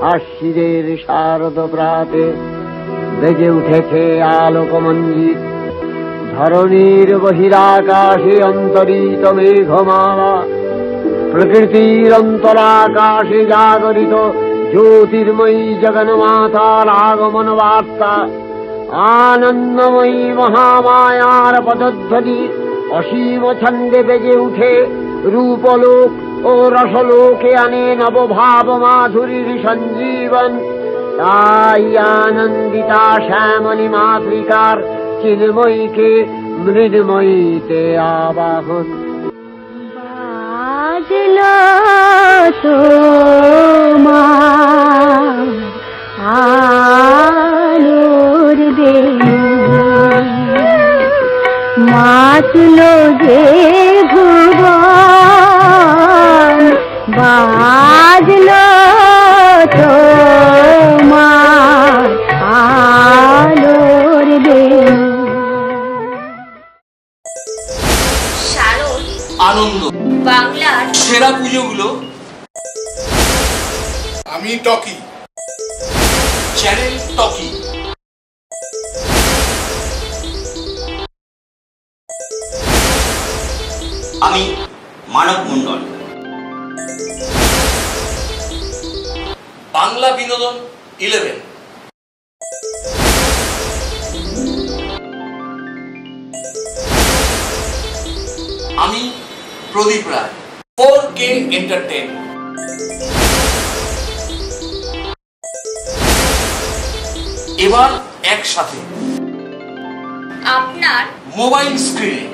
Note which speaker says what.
Speaker 1: আশ্বিনের শারদ প্রাতে বেজে উঠেছে আলোকমঞ্জিত। ধরণীর বহিরাকাশে অন্তরিত মেঘমালা, প্রকৃতির অন্তরাকাশে জাগরিত জ্যোতির্ময়ী জগন্মাতার আগমন বার্তা। আনন্দময়ী মহামায়ার পদধ্বনি অসীম ছন্দে বেজে উঠে রূপলোক ও রসলোকে আনে নবভাব মাধুরীর সঞ্জীবন। তাই আনন্দিতা শ্যামলী মাতৃকার চিন্ময়ীকে মৃন্ময়ীতে আবাহন।
Speaker 2: বাজলো তোমার আলোর বেণু, মাতলো যে ভুবন, বাজলো তোমার আলোর বেণু।
Speaker 3: শারদ
Speaker 4: আনন্দ
Speaker 3: বাংলার
Speaker 4: সেরা পুজোগুলো।
Speaker 5: আমি টকি,
Speaker 4: চ্যানেল টকি।
Speaker 6: আমি মানব মণ্ডল।
Speaker 4: বাংলা বিনোদন 11। আমি প্রদীপ রায়। 4K entertain. এবার একসাথে
Speaker 3: আপনার
Speaker 4: মোবাইল স্ক্রিনে